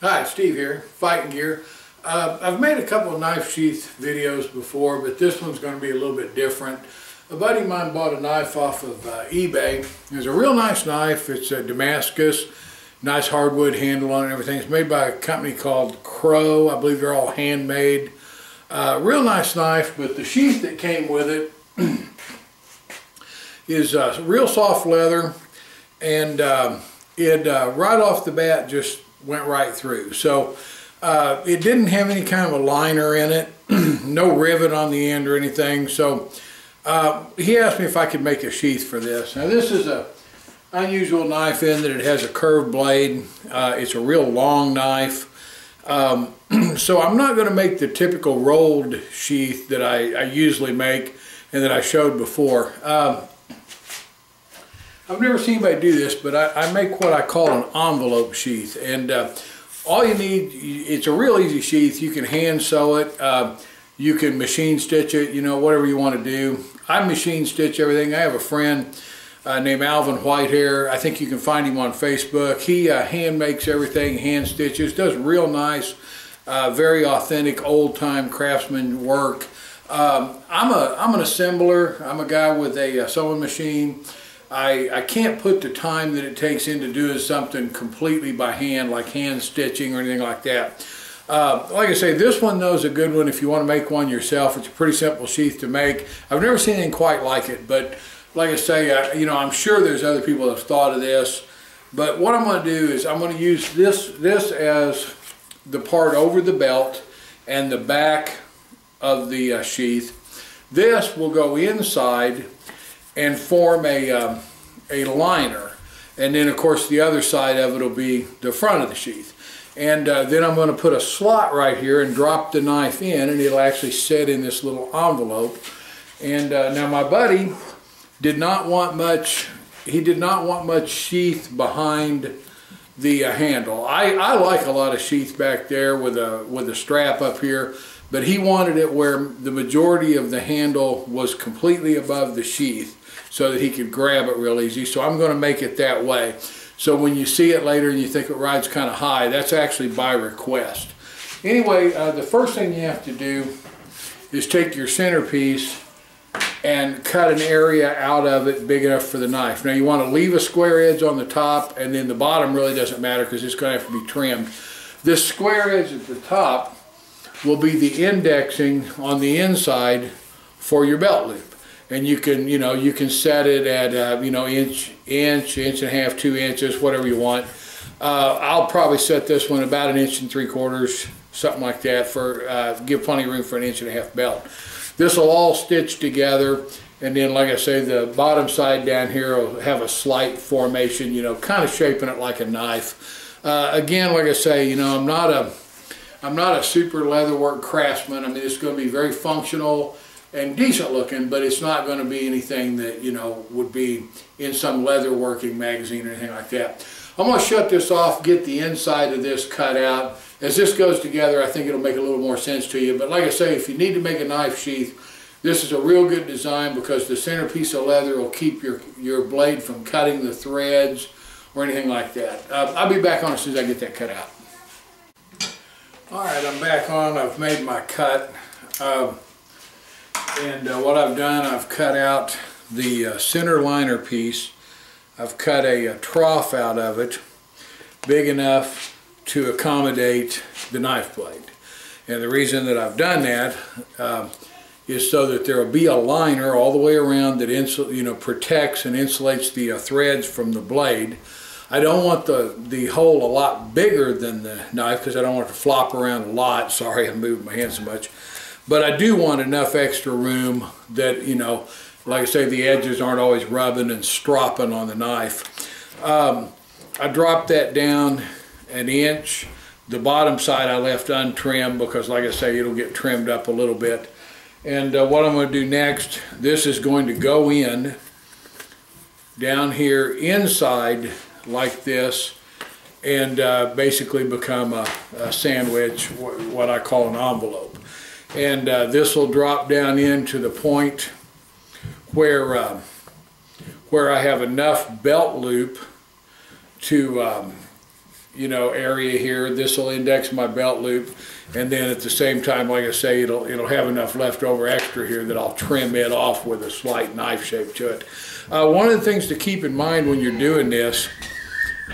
Hi, Steve here, Fighting Gear. I've made a couple of knife sheath videos before, but this one's going to be a little bit different. A buddy of mine bought a knife off of eBay. It's a real nice knife. It's a Damascus, nice hardwood handle on it and everything. It's made by a company called Crow. I believe they're all handmade. Real nice knife, but the sheath that came with it is real soft leather, and it right off the bat just went right through. So it didn't have any kind of a liner in it, no rivet on the end or anything. So he asked me if I could make a sheath for this. Now this is a unusual knife in that it has a curved blade. It's a real long knife. So I'm not going to make the typical rolled sheath that I usually make and that I showed before. I've never seen anybody do this, but I make what I call an envelope sheath. And all you need, it's a real easy sheath. You can hand sew it. You can machine stitch it, you know, whatever you want to do. I machine stitch everything. I have a friend named Alvin Whitehair. I think you can find him on Facebook. He hand makes everything, hand stitches, does real nice, very authentic, old-time craftsman work. I'm an assembler. I'm a guy with a sewing machine. I can't put the time that it takes into doing something completely by hand, like hand stitching or anything like that. Like I say, this one though is a good one if you want to make one yourself. It's a pretty simple sheath to make. I've never seen anything quite like it, but like I say, you know, I'm sure there's other people that have thought of this. But what I'm going to do is I'm going to use this as the part over the belt and the back of the sheath. This will go inside and form a liner, and then of course the other side of it will be the front of the sheath. And then I'm going to put a slot right here and drop the knife in, and it'll actually sit in this little envelope. And now my buddy did not want much. He did not want much sheath behind the handle. I like a lot of sheath back there with a strap up here, but he wanted it where the majority of the handle was completely above the sheath, so that he could grab it real easy. So I'm going to make it that way. So when you see it later and you think it rides kind of high, that's actually by request. Anyway, the first thing you have to do is take your centerpiece and cut an area out of it big enough for the knife. Now you want to leave a square edge on the top, and then the bottom really doesn't matter because it's going to have to be trimmed. This square edge at the top will be the indexing on the inside for your belt loop. And you can, you know, you can set it at, you know, inch and a half, 2 inches, whatever you want. I'll probably set this one about 1 3/4 inches, something like that, for give plenty of room for 1.5 inch belt. This will all stitch together, and then, like I say, the bottom side down here will have a slight formation, you know, kind of shaping it like a knife. Again, like I say, you know, I'm not a super leatherwork craftsman. I mean, it's going to be very functional and decent looking, but it's not going to be anything that, you know, would be in some leather working magazine or anything like that. I'm going to shut this off, get the inside of this cut out. As this goes together, I think it'll make a little more sense to you. But like I say, if you need to make a knife sheath, this is a real good design because the centerpiece of leather will keep your blade from cutting the threads or anything like that. I'll be back on as soon as I get that cut out. Alright, I'm back on. I've made my cut. And what I've done, I've cut out the center liner piece. I've cut a trough out of it big enough to accommodate the knife blade. And the reason that I've done that is so that there will be a liner all the way around that protects and insulates the threads from the blade. I don't want the hole a lot bigger than the knife because I don't want it to flop around a lot. Sorry, I'm moving my hand so much. But I do want enough extra room that, you know, like I say, the edges aren't always rubbing and stropping on the knife. I dropped that down 1 inch. The bottom side I left untrimmed because, like I say, it'll get trimmed up a little bit. And what I'm going to do next, this is going to go in down here inside like this and basically become a sandwich, what I call an envelope. And this will drop down into the point where I have enough belt loop to you know, area here. This will index my belt loop, and then at the same time, like I say, it'll have enough leftover extra here that I'll trim it off with a slight knife shape to it. One of the things to keep in mind when you're doing this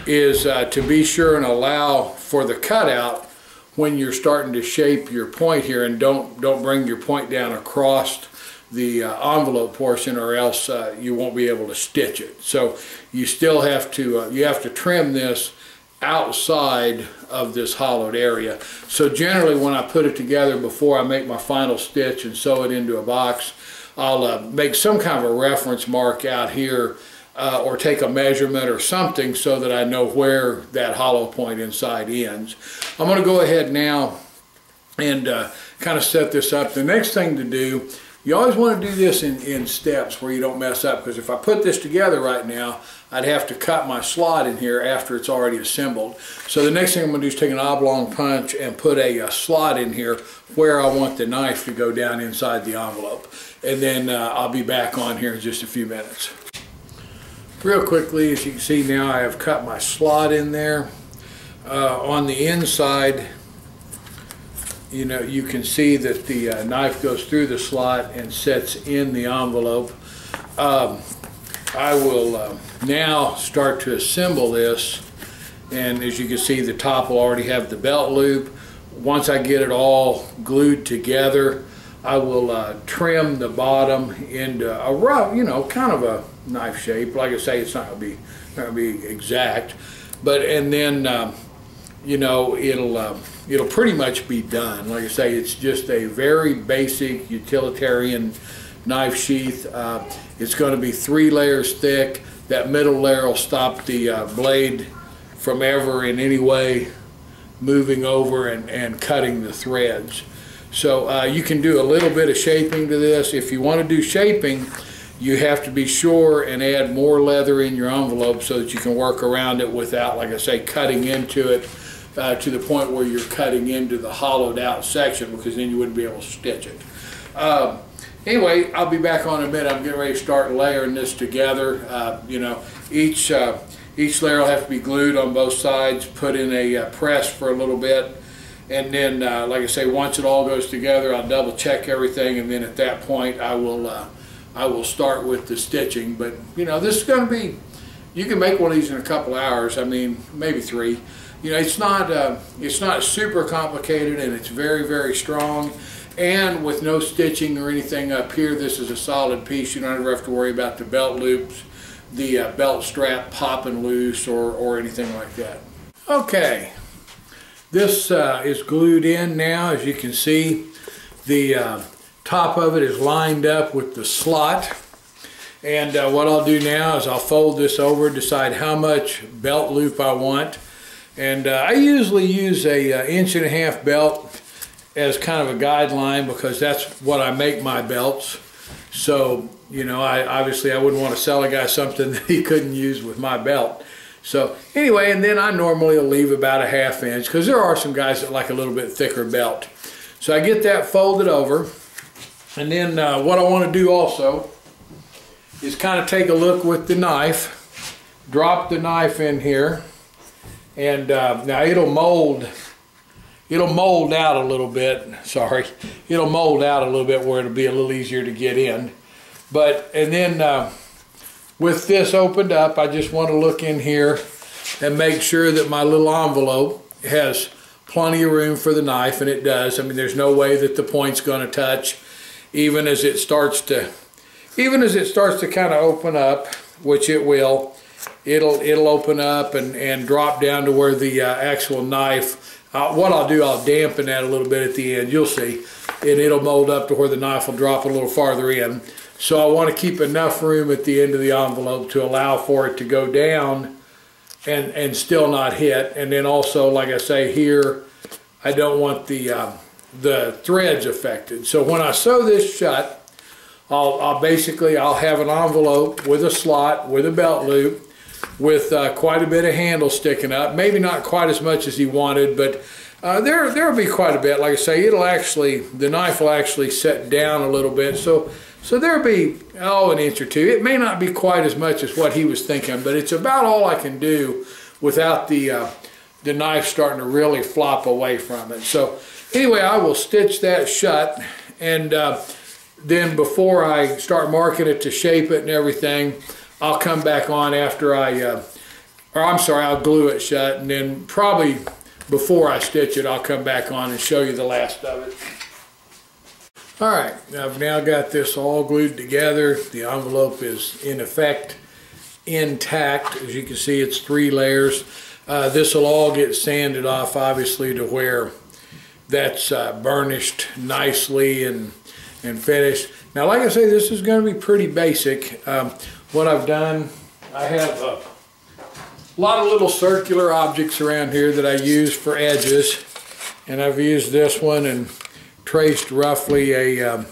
is to be sure and allow for the cutout when you're starting to shape your point here, and don't bring your point down across the envelope portion, or else you won't be able to stitch it. So you still have to trim this outside of this hollowed area. So generally when I put it together, before I make my final stitch and sew it into a box, I'll make some kind of a reference mark out here, or take a measurement or something so that I know where that hollow point inside ends. I'm going to go ahead now and kind of set this up. The next thing to do, you always want to do this in steps where you don't mess up, because if I put this together right now, I'd have to cut my slot in here after it's already assembled. So the next thing I'm going to do is take an oblong punch and put a slot in here where I want the knife to go down inside the envelope. And then I'll be back on here in just a few minutes. Real quickly, as you can see now, I have cut my slot in there. On the inside, you know, you can see that the knife goes through the slot and sets in the envelope. I will now start to assemble this, and as you can see, the top will already have the belt loop. Once I get it all glued together, I will trim the bottom into a rough, you know, kind of a knife shape. Like I say, it's not going to be exact, but and then you know, it'll pretty much be done. Like I say, it's just a very basic utilitarian knife sheath. It's going to be 3 layers thick. That middle layer will stop the blade from ever in any way moving over and cutting the threads. So you can do a little bit of shaping to this. If you want to do shaping, you have to be sure and add more leather in your envelope so that you can work around it without, like I say, cutting into it to the point where you're cutting into the hollowed out section, because then you wouldn't be able to stitch it. Anyway, I'll be back on in a minute. I'm getting ready to start layering this together. You know, each layer will have to be glued on both sides, put in a press for a little bit, and then, like I say, once it all goes together, I'll double check everything, and then at that point, I will start with the stitching. But you know, this is going to be, you can make one of these in a couple hours. I mean, maybe 3. You know, it's not super complicated, and it's very, very strong. And with no stitching or anything up here, this is a solid piece. You don't ever have to worry about the belt loops, the belt strap popping loose, or anything like that. Okay, this is glued in now. As you can see, the top of it is lined up with the slot. And what I'll do now is I'll fold this over, decide how much belt loop I want. And I usually use a 1.5 inch belt as kind of a guideline, because that's what I make my belts. So, you know, obviously I wouldn't want to sell a guy something that he couldn't use with my belt. So anyway, and then I normally will leave about a 1/2 inch, because there are some guys that like a little bit thicker belt. So I get that folded over, and then what I want to do also is kind of take a look with the knife, drop the knife in here, and now it'll mold out a little bit. Sorry, it'll mold out a little bit where it'll be a little easier to get in. And then with this opened up, I just want to look in here and make sure that my little envelope has plenty of room for the knife, and it does. I mean, there's no way that the point's going to touch, even as it starts to kind of open up, which it will. It'll open up and drop down to where the actual knife. What I'll do, I'll dampen that a little bit at the end. You'll see, and it'll mold up to where the knife will drop a little farther in. So I want to keep enough room at the end of the envelope to allow for it to go down and still not hit. And then also, like I say here, I don't want the threads affected. So when I sew this shut, I'll have an envelope with a slot, with a belt loop, with quite a bit of handle sticking up. Maybe not quite as much as he wanted, but there'll be quite a bit. Like I say, the knife will actually set down a little bit. So there'll be, 1 inch or 2. It may not be quite as much as what he was thinking, but it's about all I can do without the the knife's starting to really flop away from it. So anyway, I will stitch that shut, and then before I start marking it to shape it and everything, I'll come back on after I'll glue it shut, and then probably before I stitch it, I'll come back on and show you the last of it. Alright, I've now got this all glued together. The envelope is in effect intact. As you can see, it's 3 layers. This will all get sanded off, obviously, to where that's burnished nicely and finished. Now, like I say, this is going to be pretty basic. What I've done, I have a lot of little circular objects around here that I use for edges, and I've used this one and traced roughly a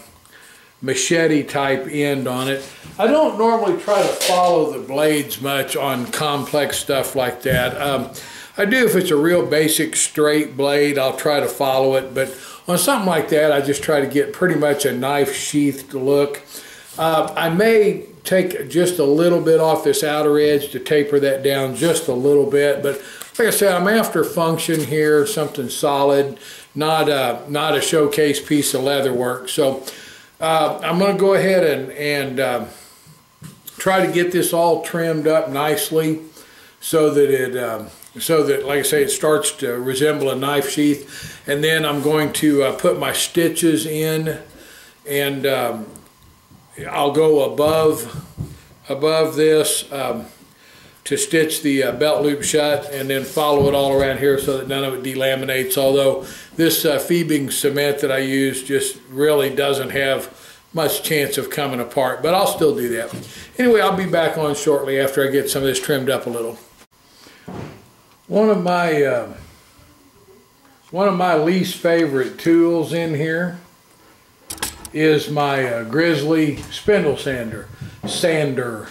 machete type end on it. I don't normally try to follow the blades much on complex stuff like that. I do if it's a real basic straight blade, I'll try to follow it, but on something like that, I just try to get pretty much a knife sheathed look. I may take just a little bit off this outer edge to taper that down just a little bit, but like I said, I'm after function here, something solid, not a showcase piece of leather work. So I'm going to go ahead and try to get this all trimmed up nicely so that like I say, it starts to resemble a knife sheath. And then I'm going to put my stitches in, and I'll go above this to stitch the belt loop shut, and then follow it all around here so that none of it delaminates, although this Phoebing cement that I use just really doesn't have much chance of coming apart, but I'll still do that. Anyway, I'll be back on shortly after I get some of this trimmed up a little. One of my least favorite tools in here is my Grizzly spindle sander. Spindle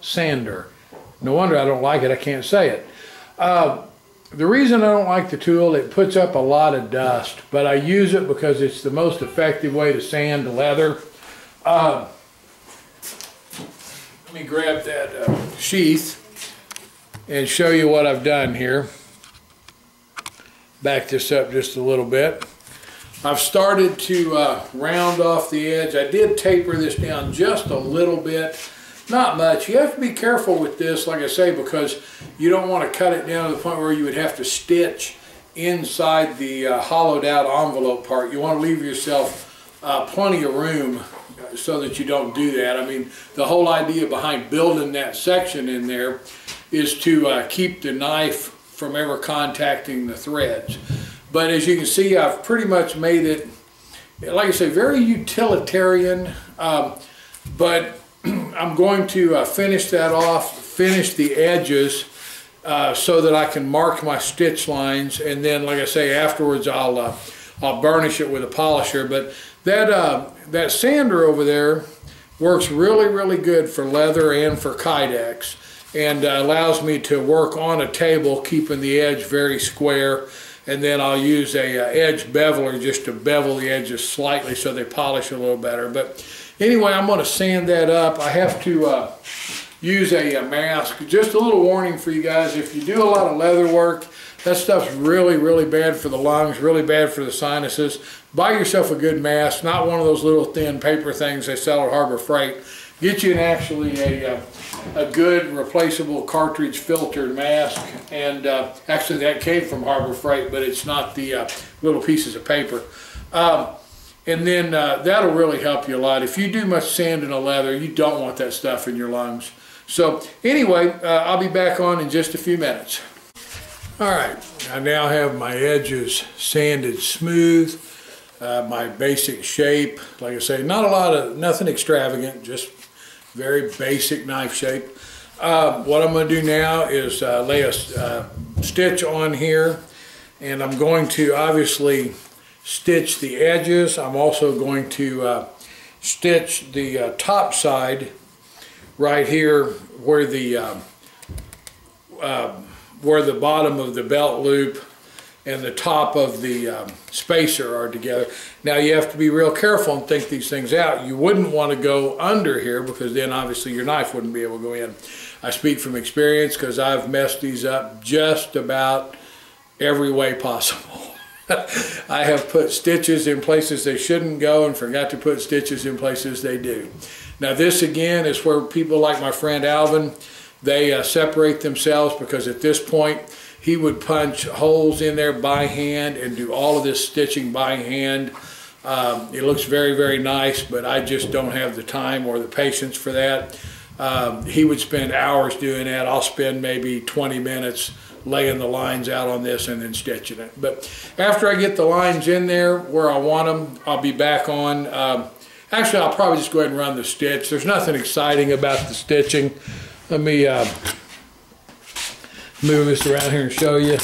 sander. No wonder I don't like it, I can't say it. The reason I don't like the tool, it puts up a lot of dust, but I use it because it's the most effective way to sand leather. Let me grab that sheath and show you what I've done here. Back this up just a little bit. I've started to round off the edge. I did taper this down just a little bit. Not much. You have to be careful with this, like I say, because you don't want to cut it down to the point where you would have to stitch inside the hollowed out envelope part. You want to leave yourself plenty of room so that you don't do that. I mean, the whole idea behind building that section in there is to keep the knife from ever contacting the threads. But as you can see, I've pretty much made it, like I say, very utilitarian, but I'm going to finish that off, finish the edges so that I can mark my stitch lines, and then, like I say, afterwards I'll burnish it with a polisher. But that sander over there works really good for leather and for kydex, and allows me to work on a table keeping the edge very square. And then I'll use a edge beveler just to bevel the edges slightly so they polish a little better. But anyway, I'm going to sand that up. I have to use a mask. Just a little warning for you guys, if you do a lot of leather work, that stuff's really bad for the lungs, really bad for the sinuses. Buy yourself a good mask, not one of those little thin paper things they sell at Harbor Freight. Get you actually a good replaceable cartridge filtered mask, and actually that came from Harbor Freight, but it's not the little pieces of paper. And then that'll really help you a lot. If you do much sanding of leather, you don't want that stuff in your lungs. So anyway, I'll be back on in just a few minutes. All right, I now have my edges sanded smooth, my basic shape. Like I say, nothing extravagant, just very basic knife shape. What I'm going to do now is lay a stitch on here, and I'm going to obviously stitch the edges. I'm also going to stitch the top side right here where the bottom of the belt loop and the top of the spacer are together. Now you have to be real careful and think these things out. You wouldn't want to go under here because then obviously your knife wouldn't be able to go in. I speak from experience because I've messed these up just about every way possible. I have put stitches in places they shouldn't go and forgot to put stitches in places they do. Now this again is where people like my friend Alvin, they separate themselves, because at this point he would punch holes in there by hand and do all of this stitching by hand. It looks very, very nice, but I just don't have the time or the patience for that. He would spend hours doing that. I'll spend maybe 20 minutes laying the lines out on this and then stitching it. But after I get the lines in there where I want them, I'll be back on. Actually, I'll probably just go ahead and run the stitch. There's nothing exciting about the stitching. Let me move this around here and show you.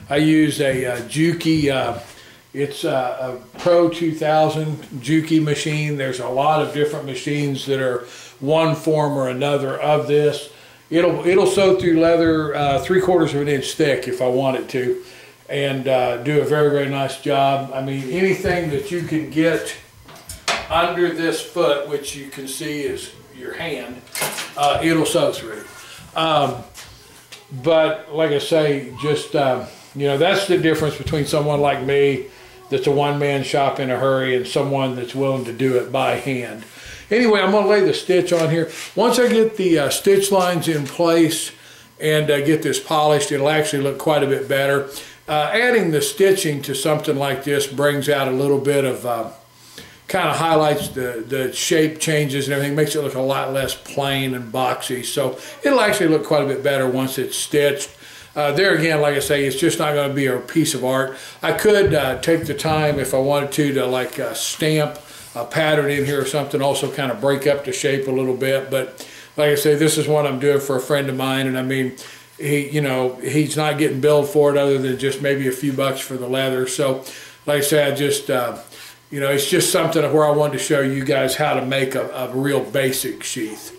I use a Juki, it's a Pro 2000 Juki machine. There's a lot of different machines that are one form or another of this. It'll sew through leather 3/4 of an inch thick if I want it to, and do a very, very nice job. I mean, anything that you can get under this foot, which you can see is your hand, it'll sew through. But like I say, just you know, that's the difference between someone like me that's a one-man shop in a hurry and someone that's willing to do it by hand. Anyway, I'm going to lay the stitch on here. Once I get the stitch lines in place and get this polished, it'll actually look quite a bit better. Adding the stitching to something like this brings out a little bit of, kind of highlights the shape changes and everything, makes it look a lot less plain and boxy. So it'll actually look quite a bit better once it's stitched. There again, like I say, it's just not going to be a piece of art. I could take the time, if I wanted to like stamp a pattern in here or something, also kind of break up the shape a little bit. But like I say, this is what I'm doing for a friend of mine, and I mean, you know, he's not getting billed for it other than just maybe a few bucks for the leather. So like I say, I just you know, it's just something where I wanted to show you guys how to make a real basic sheath.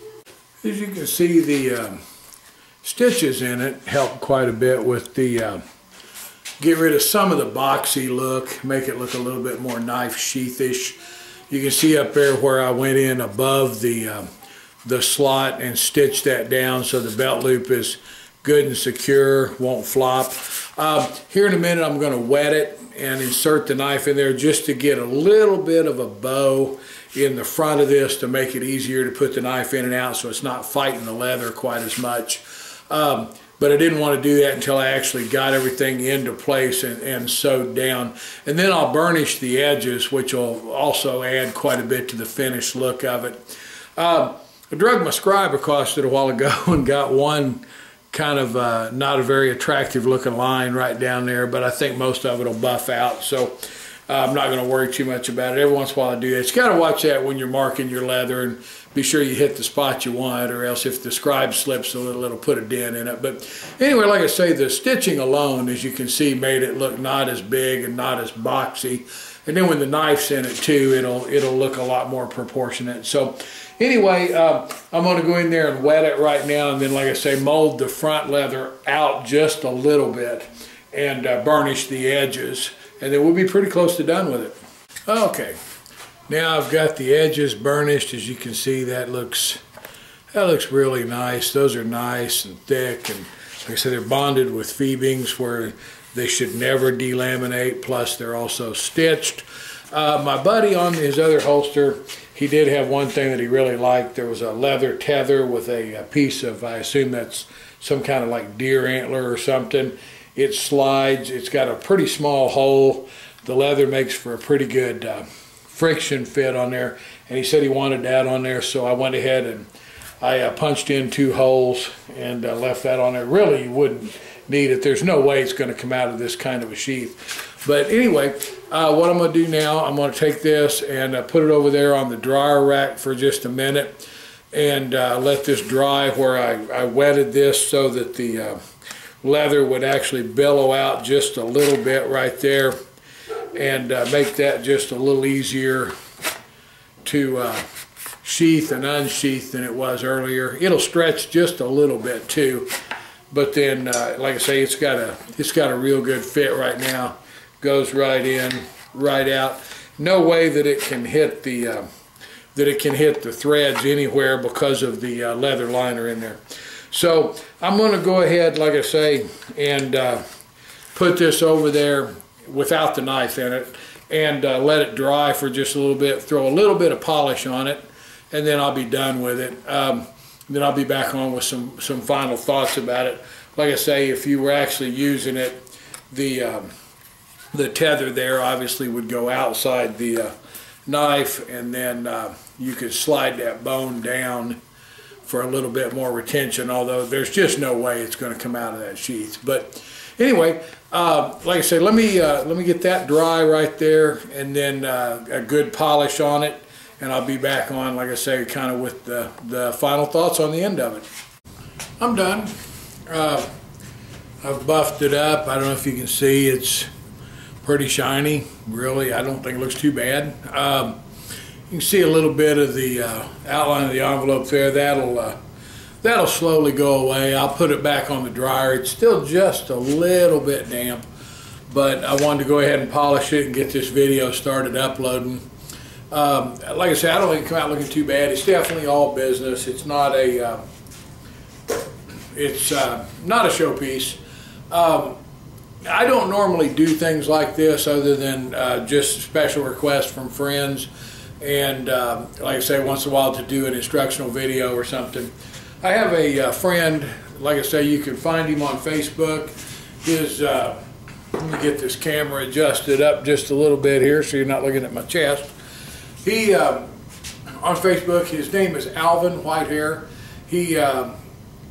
As you can see, the stitches in it help quite a bit with the get rid of some of the boxy look, make it look a little bit more knife sheathish. You can see up there where I went in above the slot and stitched that down so the belt loop is good and secure, won't flop. Here in a minute I'm going to wet it and insert the knife in there just to get a little bit of a bow in the front of this to make it easier to put the knife in and out so it's not fighting the leather quite as much. But I didn't want to do that until I actually got everything into place and sewed down. And then I'll burnish the edges, which will also add quite a bit to the finished look of it. I drug my scribe across it a while ago and got one kind of not a very attractive looking line right down there, but I think most of it will buff out. So I'm not going to worry too much about it. Every once in a while I do that. You got to watch that when you're marking your leather and be sure you hit the spot you want, or else if the scribe slips a little, it'll put a dent in it. But anyway, like I say, the stitching alone, as you can see, made it look not as big and not as boxy. And then when the knife's in it too, it'll look a lot more proportionate. So anyway, I'm going to go in there and wet it right now, and then, like I say, mold the front leather out just a little bit and burnish the edges, and then we'll be pretty close to done with it. Okay. Now I've got the edges burnished. As you can see, that looks really nice. Those are nice and thick, and like I said, they're bonded with feebings where they should never delaminate, plus they're also stitched. My buddy on his other holster, he did have one thing that he really liked. There was a leather tether with a piece of, I assume that's some kind of like deer antler or something. It slides. It's got a pretty small hole. The leather makes for a pretty good friction fit on there, and he said he wanted that on there, so I went ahead and I punched in 2 holes and left that on there. Really, you wouldn't need it. There's no way it's going to come out of this kind of a sheath. But anyway, what I'm going to do now, I'm going to take this and put it over there on the dryer rack for just a minute and let this dry where I wetted this so that the leather would actually billow out just a little bit right there, and make that just a little easier to sheath and unsheath than it was earlier. It'll stretch just a little bit too, but then like I say, it's got a real good fit right now. Goes right in, right out. No way that it can hit the threads anywhere because of the leather liner in there. So I'm going to go ahead, like I say, and put this over there without the knife in it, and let it dry for just a little bit, throw a little bit of polish on it, and then I'll be done with it. Then I'll be back on with some final thoughts about it. Like I say, if you were actually using it, the tether there obviously would go outside the knife, and then you could slide that bone down for a little bit more retention, although there's just no way it's going to come out of that sheath. But anyway, like I say, let me get that dry right there, and then a good polish on it, and I'll be back on, like I say, kind of with the final thoughts on the end of it. I'm done. I've buffed it up. I don't know if you can see, it's pretty shiny. Really, I don't think it looks too bad. You can see a little bit of the outline of the envelope there. That'll slowly go away. I'll put it back on the dryer. It's still just a little bit damp, but I wanted to go ahead and polish it and get this video started uploading. Like I said, I don't think it come out looking too bad. It's definitely all business. It's not a showpiece. I don't normally do things like this other than just special requests from friends, and like I say, once in a while to do an instructional video or something. I have a friend, like I say, you can find him on Facebook. Let me get this camera adjusted up just a little bit here so you're not looking at my chest. He, on Facebook, his name is Alvin Whitehair. He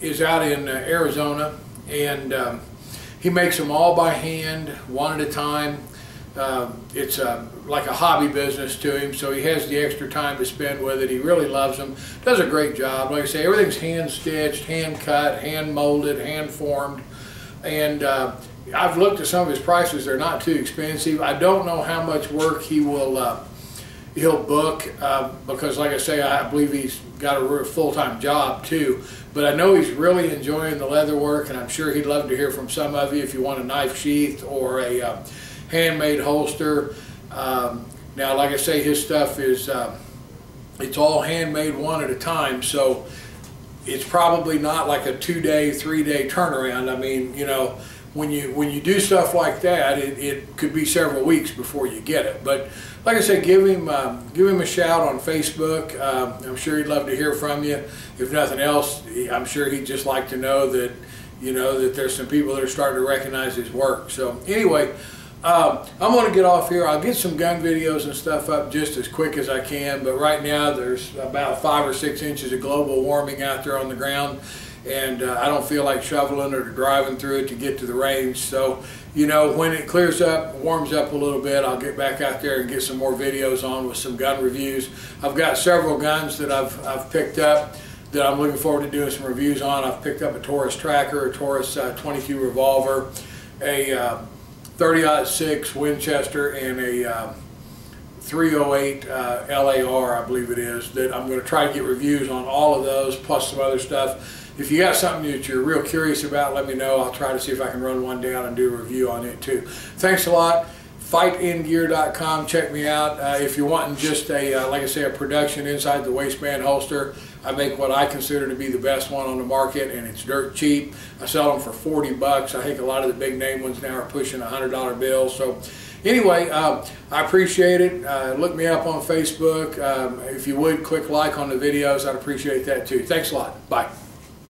is out in Arizona, and he makes them all by hand, one at a time. It's like a hobby business to him, so he has the extra time to spend with it. He really loves them. Does a great job. Like I say, everything's hand stitched, hand cut, hand molded, hand formed. And I've looked at some of his prices. They're not too expensive. I don't know how much work he'll book because, like I say, I believe he's got a full-time job too. But I know he's really enjoying the leather work, and I'm sure he'd love to hear from some of you if you want a knife sheath or a handmade holster. Now, like I say, his stuff is it's all handmade one at a time, so it's probably not like a 2-day, 3-day turnaround. I mean, you know, when you do stuff like that, it could be several weeks before you get it. But like I said, give him a shout on Facebook. I'm sure he'd love to hear from you. If nothing else, I'm sure he'd just like to know that, you know, that there's some people that are starting to recognize his work. So anyway, I'm going to get off here. I'll get some gun videos and stuff up just as quick as I can, but right now there's about 5 or 6 inches of global warming out there on the ground, and I don't feel like shoveling or driving through it to get to the range. So, you know, when it clears up, warms up a little bit, I'll get back out there and get some more videos on with some gun reviews. I've got several guns that I've picked up that I'm looking forward to doing some reviews on. I've picked up a Taurus tracker, a Taurus 22 revolver, a 30-06 Winchester, and a 308 LAR, I believe it is, that I'm going to try to get reviews on all of those, plus some other stuff. If you got something that you're real curious about, let me know. I'll try to see if I can run one down and do a review on it too. Thanks a lot. FightInGear.com. Check me out. If you're wanting just a, like I say, a production inside the waistband holster, I make what I consider to be the best one on the market, and it's dirt cheap. I sell them for 40 bucks. I think a lot of the big name ones now are pushing $100 bills. So anyway, I appreciate it. Look me up on Facebook. If you would, click like on the videos. I'd appreciate that too. Thanks a lot. Bye.